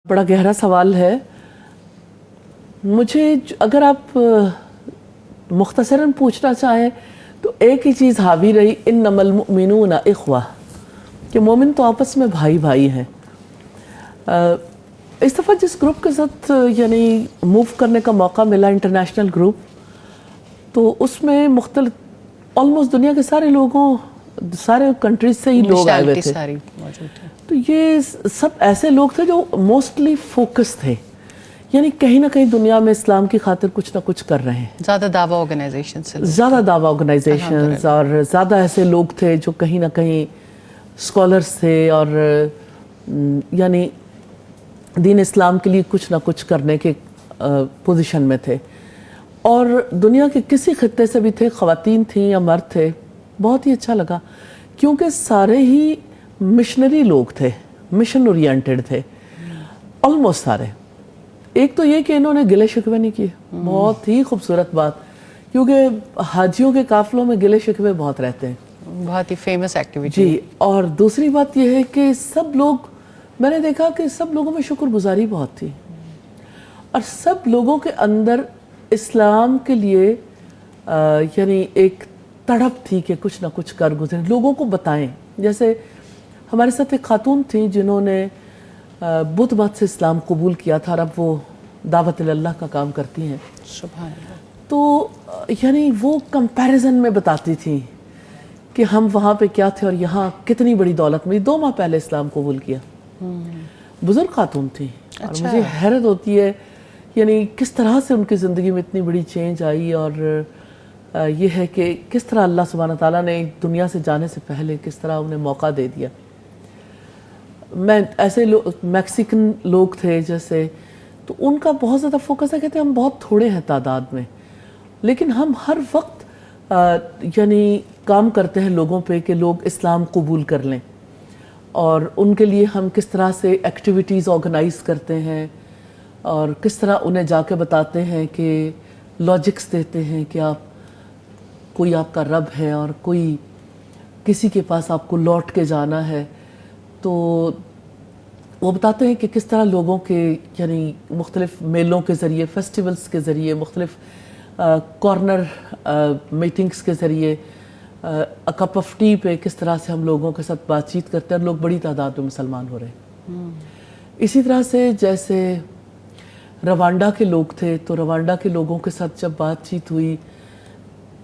بڑا گہرا سوال ہے. مجھے اگر آپ مختصراً پوچھنا چاہیں تو ایک ہی چیز حاوی رہی انما المؤمنون اخوہ کہ مومن تو آپس میں بھائی بھائی ہیں. اس دفعہ جس گروپ کے ساتھ یعنی موو کرنے کا موقع ملا انٹرنیشنل گروپ, تو اس میں مختلف آلموسٹ دنیا کے سارے کنٹریز سے ہی لوگ آئے ہوئے تھے. تو یہ سب ایسے لوگ تھے جو موسٹلی فوکس تھے, یعنی کہیں نہ کہیں دنیا میں اسلام کی خاطر کچھ نہ کچھ کر رہے ہیں. زیادہ دعویٰ آرگنائزیشنز اور زیادہ ایسے لوگ تھے جو کہیں نہ کہیں اسکالرس تھے اور یعنی دین اسلام کے لیے کچھ نہ کچھ کرنے کے پوزیشن میں تھے. اور دنیا کے کسی خطے سے بھی تھے, خواتین تھیں یا مرد تھے. بہت ہی اچھا لگا کیونکہ سارے ہی مشنری لوگ تھے, مشن اورینٹڈ تھے آلموسٹ سارے. ایک تو یہ کہ انہوں نے گلے شکوے نہیں کیے, بہت ہی خوبصورت بات, کیونکہ حاجیوں کے قافلوں میں گلے شکوے بہت رہتے ہیں, بہت ہی فیمس ایکٹیویٹی. جی. اور دوسری بات یہ ہے کہ سب لوگ, میں نے دیکھا کہ سب لوگوں میں شکر گزاری بہت تھی, اور سب لوگوں کے اندر اسلام کے لیے یعنی ایک تڑپ تھی کہ کچھ نہ کچھ کر گزریں, لوگوں کو بتائیں. جیسے ہمارے ساتھ ایک خاتون تھیں جنہوں نے بدھ مت سے اسلام قبول کیا تھا, اور اب وہ دعوت اللہ کا کام کرتی ہیں. سبحان اللہ. تو یعنی وہ کمپیریزن میں بتاتی تھیں کہ ہم وہاں پہ کیا تھے اور یہاں کتنی بڑی دولت ملی. 2 ماہ پہلے اسلام قبول کیا, بزرگ خاتون تھی. اور مجھے حیرت ہوتی ہے یعنی کس طرح سے ان کی زندگی میں اتنی بڑی چینج آئی, اور یہ ہے کہ کس طرح اللہ سبحانہ تعالیٰ نے دنیا سے جانے سے پہلے کس طرح انہیں موقع دے دیا. میں ایسے میکسیکن لوگ تھے جیسے, تو ان کا بہت زیادہ فوکس ہے, کہتے ہیں ہم بہت تھوڑے ہیں تعداد میں, لیکن ہم ہر وقت یعنی کام کرتے ہیں لوگوں پہ کہ لوگ اسلام قبول کر لیں, اور ان کے لیے ہم کس طرح سے ایکٹیویٹیز آرگنائز کرتے ہیں, اور کس طرح انہیں جا کے بتاتے ہیں کہ لاجکس دیتے ہیں کہ کوئی آپ کا رب ہے اور کوئی کسی کے پاس آپ کو لوٹ کے جانا ہے. تو وہ بتاتے ہیں کہ کس طرح لوگوں کے یعنی مختلف میلوں کے ذریعے, فیسٹیولز کے ذریعے, مختلف کارنر میٹنگز کے ذریعے, کپ آف ٹی پہ کس طرح سے ہم لوگوں کے ساتھ بات چیت کرتے ہیں, اور لوگ بڑی تعداد میں مسلمان ہو رہے ہیں. اسی طرح سے جیسے روانڈا کے لوگ تھے, تو روانڈا کے لوگوں کے ساتھ جب بات چیت ہوئی,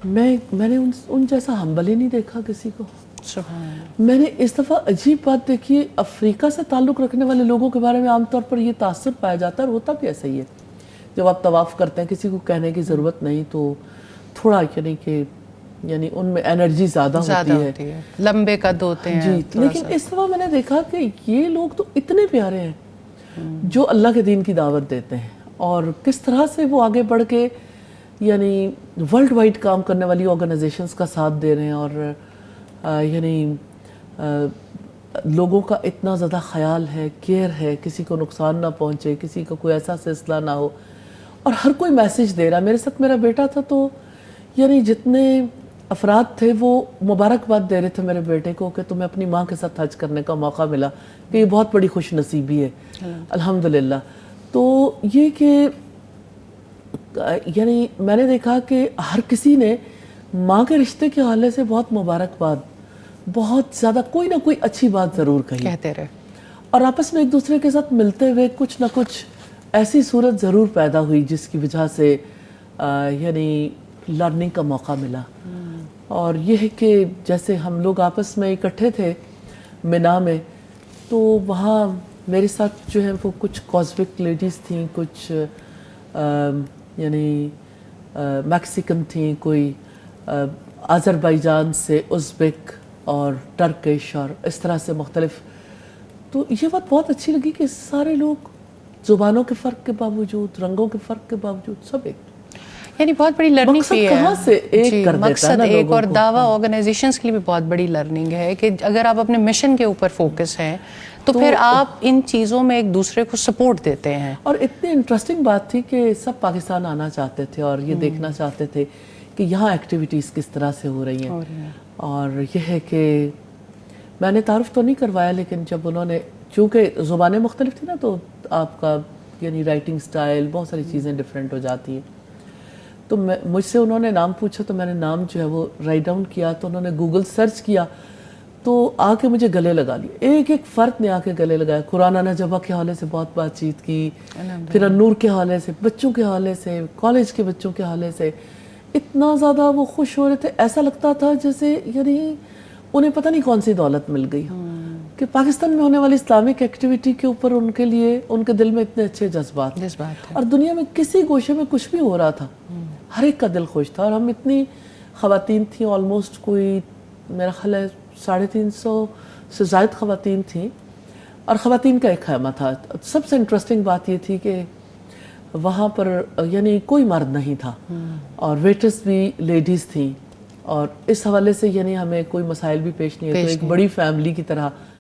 میں نے ان جیسا ہمبل ہی نہیں دیکھا کسی کو. میں نے اس دفعہ عجیب بات دیکھی, افریقہ سے تعلق رکھنے والے لوگوں کے بارے میں عام طور پر یہ تاثر پایا جاتا ہے, اور ہوتا بھی ایسا ہی ہے. جب آپ طواف کرتے ہیں کسی کو کہنے کی ضرورت نہیں, تو تھوڑا یعنی ان میں انرجی زیادہ ہوتی ہے, لمبے قد ہوتے ہیں. جی. لیکن اس دفعہ میں نے دیکھا کہ یہ لوگ تو اتنے پیارے ہیں جو اللہ کے دین کی دعوت دیتے ہیں, اور کس طرح سے وہ آگے بڑھ کے یعنی ورلڈ وائڈ کام کرنے والی آرگنائزیشنز کا ساتھ دے رہے ہیں, اور یعنی لوگوں کا اتنا زیادہ خیال ہے, کیئر ہے, کسی کو نقصان نہ پہنچے, کسی کو کوئی ایسا سلسلہ نہ ہو, اور ہر کوئی میسیج دے رہا. میرے ساتھ میرا بیٹا تھا, تو یعنی جتنے افراد تھے وہ مبارکباد دے رہے تھے میرے بیٹے کو کہ تمہیں اپنی ماں کے ساتھ حج کرنے کا موقع ملا, کہ یہ بہت بڑی خوش نصیبی ہے الحمدللہ. تو یہ کہ یعنی میں نے دیکھا کہ ہر کسی نے ماں کے رشتے کے حوالے سے بہت مبارکباد, بہت زیادہ کوئی نہ کوئی اچھی بات ضرور کہتے رہے, اور آپس میں ایک دوسرے کے ساتھ ملتے ہوئے کچھ نہ کچھ ایسی صورت ضرور پیدا ہوئی جس کی وجہ سے یعنی لرننگ کا موقع ملا. اور یہ ہے کہ جیسے ہم لوگ آپس میں اکٹھے تھے مینا میں, تو وہاں میرے ساتھ جو ہے وہ کچھ کازبک لیڈیز تھیں, کچھ یعنی میکسیکن تھیں, کوئی آذربائیجان سے, ازبک اور ٹرکش, اور اس طرح سے مختلف. تو یہ بات بہت اچھی لگی کہ سارے لوگ زبانوں کے فرق کے باوجود, رنگوں کے فرق کے باوجود سب ایک, یعنی بہت بڑی لرننگ بھی ہے. کہاں سے ایک کر دیتا ہے مقصد ایک, اور دعویٰ آرگنائزیشنز کے لیے بھی بہت بڑی لرننگ ہے کہ اگر آپ اپنے مشن کے اوپر فوکس ہیں تو پھر آپ ان چیزوں میں ایک دوسرے کو سپورٹ دیتے ہیں. اور اتنی انٹرسٹنگ بات تھی کہ سب پاکستان آنا چاہتے تھے اور یہ دیکھنا چاہتے تھے کہ یہاں ایکٹیویٹیز کس طرح سے ہو رہی ہیں. اور یہ ہے کہ میں نے تعارف تو نہیں کروایا, لیکن جب انہوں نے, چونکہ زبانیں مختلف تھیں نا, تو آپ کا یعنی رائٹنگ سٹائل بہت ساری چیزیں ڈفرینٹ ہو جاتی ہیں. تو مجھ سے انہوں نے نام پوچھا تو میں نے نام جو ہے وہ رائٹ ڈاؤن کیا, تو انہوں نے گوگل سرچ کیا تو آ کے مجھے گلے لگا لیا, ایک ایک فرد نے آ کے گلے لگایا. قرآن نجبہ کے حوالے سے بہت بات چیت کی, پھر النور کے حوالے سے, بچوں کے حوالے سے, کالج کے بچوں کے حوالے سے. اتنا زیادہ وہ خوش ہو رہے تھے, ایسا لگتا تھا جیسے یعنی انہیں پتہ نہیں کون سی دولت مل گئی کہ پاکستان میں ہونے والی اسلامک ایکٹیویٹی کے اوپر ان کے لیے ان کے دل میں اتنے اچھے جذبات تھے. اور دنیا میں کسی گوشے میں کچھ بھی ہو رہا تھا, ہر ایک کا دل خوش تھا. اور ہم اتنی خواتین تھیں, آلموسٹ کوئی میرا خیال ہے 350 سے زائد خواتین تھیں, اور خواتین کا ایک خیمہ تھا. سب سے انٹرسٹنگ بات یہ تھی کہ وہاں پر یعنی کوئی مرد نہیں تھا, اور ویٹرس بھی لیڈیز تھیں, اور اس حوالے سے یعنی ہمیں کوئی مسائل بھی پیش نہیں ہوتے, ایک بڑی فیملی کی طرح